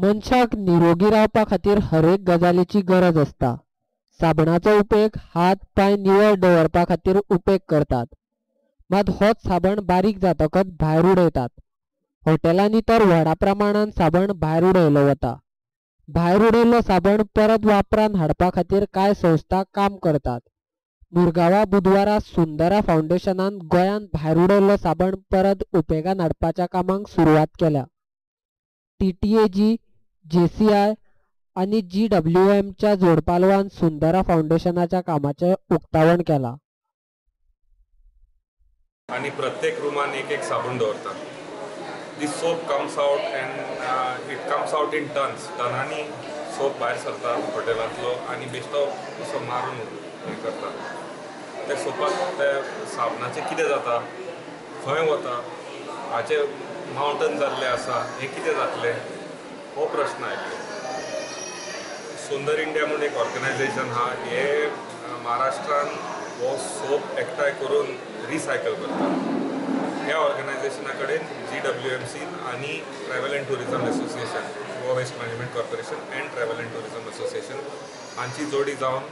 मनशाक निरोगी रावपा खातीर हरेक गजालीची गरज असता. साबणाचो उपेग हात पाय निवळ दवरपा खातीर उपेग करतात. मात होच साबण बारीक जातकच भायर उडयतात. हॉटेलांनी तर व्हडा प्रमाणात साबण भायर उडयलो वता. भायर उडयल्लो साबण परत वापरान हाडपा खातीर कांय संस्था काम करतात. मुरगांवां बुधवारा सुंदरा फावंडेशनान गोंयांत भायर उडयल्लो साबण परत उपेगान हाडपाच्या कामाक सुरवात केल्या. TTAG, JCI आणि GWMच्या जोडपालवान सुंदरा फाउंडेशनाच्या कामाचे उक्तावण केला. आणि प्रत्येक रूमान एक साबण दवरतात. This soap comes out and it comes out in टनांनी सोप भायर सरता हॉटेलांतलो आणि बेश्टो असो मारून हे करतात. ते सोपाक ते साबणाचें कितें जाता, खंय वता, हाचे मावंटन जाल्ले आसा, हे कितें जातलें हो प्रश्न आयलो. सुंदर इंडिया म्हणून एक ऑर्गनायझेशन हा, हे महाराष्ट्रान हो सोप एकठांय करून रिसायकल करतात. ह्या ऑर्गनायझेशना कडेन GWMC आणि travel and tourism association, Goa waste management corporation and travel and tourism association हांची जोडी जावन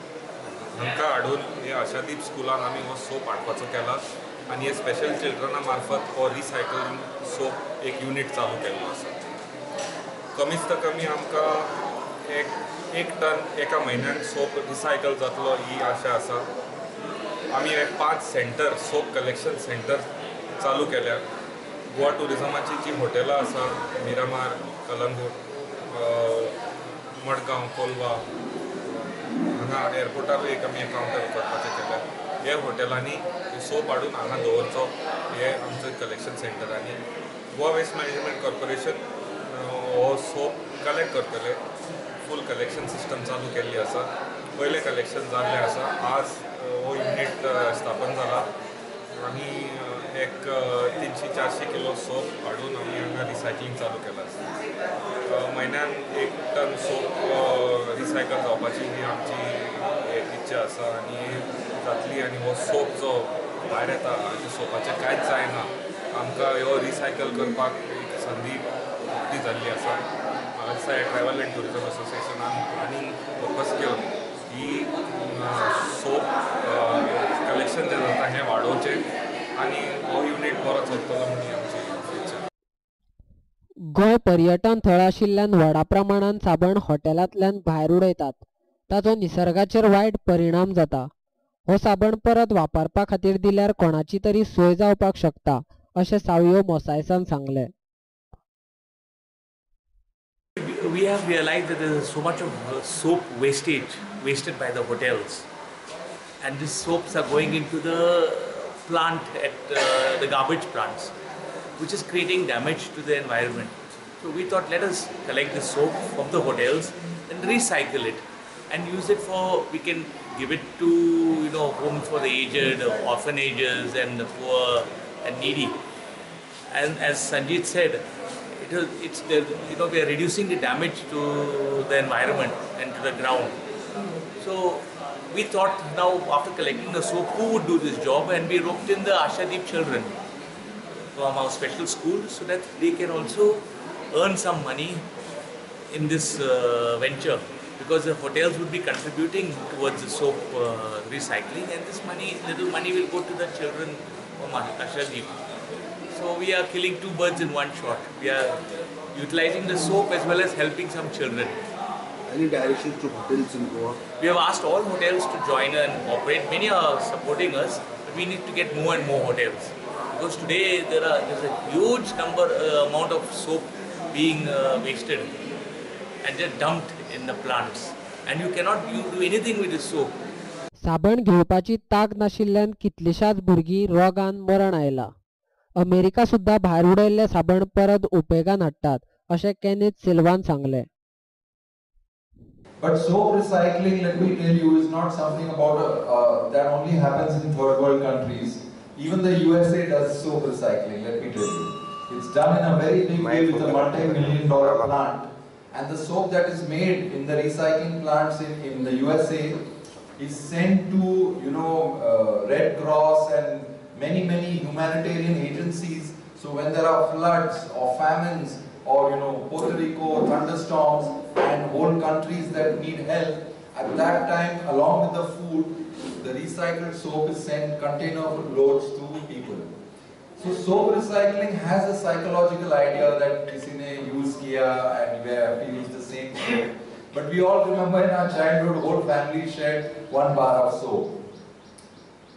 हांकां हाडून हे आशादीप स्कुलान आमी हो सोप हाडपाचो केला आणि हे स्पेशल चिल्ड्रना मार्फत हो रिसायकलिंग सोप एक युनिट चालू केल्लो आसा. कमीच तर कमी आमकां एक टन एका म्हयन्याक सोप रिसायकल जातलो ही आशा आसा. आमी हे 5 सेंटर सोप कलेक्शन सेंटर चालू केल्या. गोवा टुरिझमाची जी हॉटेलां आसा, मिरामार, कलंगूट, मडगांव, कोलवा, हांगा एअरपोर्टार एक आमी कावंटर करपाचें केल्या. हे हॉटेलांनी सोप हाडून हांगा दवरचो, हे आमचें कलेक्शन सेंटर. आनी गोवा वेस्ट मॅनेजमेंट कॉर्पोरेशन हो सोप कलेक्ट करतले. फूल कलेक्शन सिस्टम चालू केल्ली आसा. पयलें कलेक्शन जाल्लें आसा. आज हो युनिट स्थापन जाला आनी एक 300-400 किलो सोप हाडून आमी हांगा रिसायकलिंग चालू केलां आसा. म्हयन्यान 1 टन सोप रिसायकल जावपाची ही आमची एक इच्छा आसा आनी जातली. आनी हो सोप जो भायर येता हाच्या सोपाचें कांयच जायना. आमकां हो रिसायकल करपाक एक संदी उक्ती जाल्ली आसा. म्हाका दिसता हे ट्रॅव्हल अँड टुरिझम असोसिएशनान आनी फोकस घेवन ही सोप कलेक्शन जें जाता हें वाडोवचें आनी हो युनिट बरो चलतलो म्हणून आमची इच्छा. गोंय पर्यटन थळ आशिल्ल्यान व्हडा प्रमाणात साबण हॉटेलांतल्यान भायर उडयतात. ताचो निसर्गाचेर वायट परिणाम जाता. हो साबण परत वापरपा खातीर दिल्यार कोणाची तरी सोय जावपाक शकता, अशें सावयो मोसायसान सांगलें. We have realized that there is so much of soap wasted by the hotels, and these soaps are going into the plant at the garbage plants, which is creating damage to the environment. So we thought, let us collect the soap from the hotels and recycle it and use it for, we can give it to homes for the aged, orphanages and the poor and needy. And as Sanjeet said, we are reducing the damage to the environment and to the ground. So we thought, now after collecting the soap, who would do this job? And we roped in the Ashadeep children from our special school so that they can also earn some money in this venture, because the hotels would be contributing towards the soap recycling, and this little money will go to the children from Ashadeep. So we are killing 2 birds in 1 shot. We are utilizing the soap as well as helping some children. Any directions to hotels in Goa? We have asked all hotels to join and operate. Many are supporting us, but we need to get more and more hotels. Because today there's a huge amount of soap being wasted and just dumped in the plants. And you cannot do anything with this soap. साबण घेवपाची ताक नाशिल्ल्यान कितलीशाच भुरगीं रोगान मरण आयला. America सुद्धा भायर उडयल्ले साबण परत उपेगान हाडटात, अशें केनेथ सिल्वान सांगलें. But soap recycling, let me tell you, is not something about that only happens in third world countries. Even the USA does soap recycling, let me tell you. It's done in a very big way with a multi-million-dollar plant. And the soap that is made in the recycling plants in the USA is sent to, Red Cross and many humanitarian agencies. So when there are floods or famines, or Puerto Rico, thunderstorms, and whole countries that need help, at that time, along with the food, the recycled soap is sent container loads to people. So soap recycling has a psychological idea that किसी ने use किया and we have to use the same soap. But we all remember in our childhood, whole family shared one bar of soap.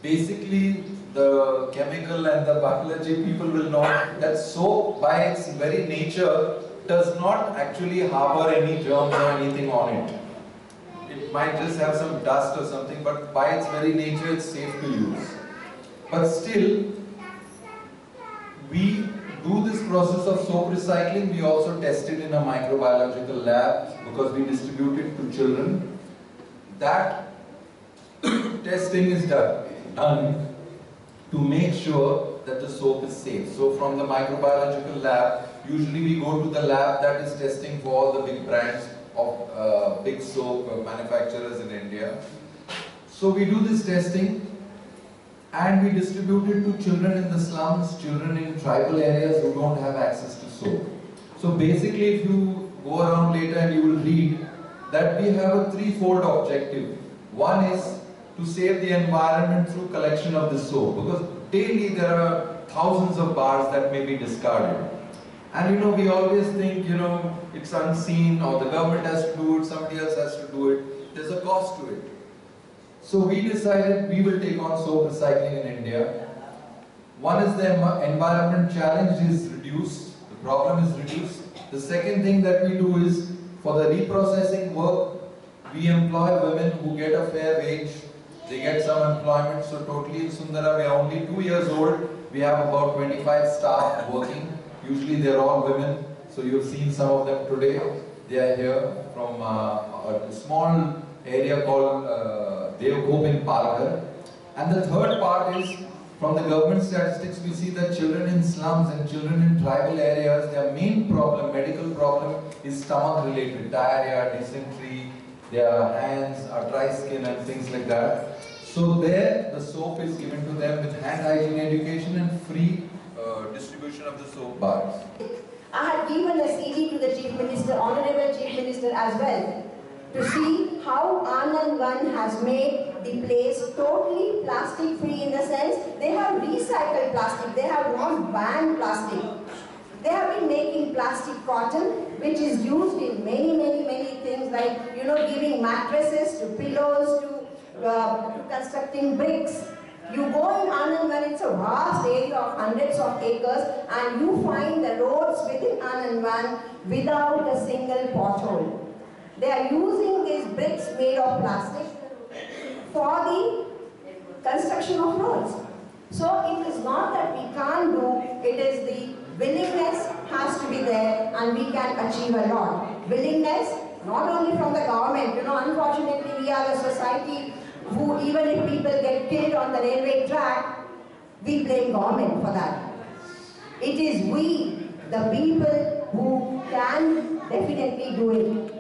Basically, the chemical and the biology people will know that soap by its very nature does not actually harbor any germs or anything on it. It might just have some dust or something, but by its very nature it's safe to use. But still, we do this process of soap recycling. We also test it in a microbiological lab because we distribute it to children. That testing is done to make sure that the soap is safe. So from the microbiological lab, usually we go to the lab that is testing for all the big brands of big soap manufacturers in India. So we do this testing and we distribute it to children in the slums, children in tribal areas who don't have access to soap. So basically, if you go around later and you will read that we have a threefold objective. One is to save the environment through collection of the soap, because daily there are thousands of bars that may be discarded. And we always think, it's unseen, or the government has to do it, somebody else has to do it. There's a cost to it. So we decided we will take on soap recycling in India. One is the environment challenge is reduced, the problem is reduced. The second thing that we do is, for the reprocessing work, we employ women who get a fair wage. They get some employment. So totally in Sundara, we are only 2 years old. We have about 25 staff working. Usually they're all women. So you've seen some of them today. They are here from a small area called Devgop in Palghar. And the third part is, from the government statistics, we see that children in slums and children in tribal areas, their main problem, medical problem, is stomach related, diarrhea, dysentery, their hands are dry skin and things like that. So there, the soap is given to them with hand hygiene education and free distribution of the soap bars. I had given a CD to the Chief Minister, Honorable Chief Minister as well, to see how Anand One has made the place totally plastic free, in the sense they have recycled plastic, they have not banned plastic. They have been making plastic cotton, which is used in many things, like giving mattresses to pillows to constructing bricks. You go in Anand One, it's a vast area of hundreds of acres, and you find the roads within Anand One without a single pothole. They are using these bricks made of plastic for the construction of roads. So it is not that we can't do, it is the willingness has to be there, and we can achieve a lot. Willingness, not only from the government, unfortunately we are a society who, even if people get killed on the railway track, we blame government for that. It is we, the people, who can definitely do it.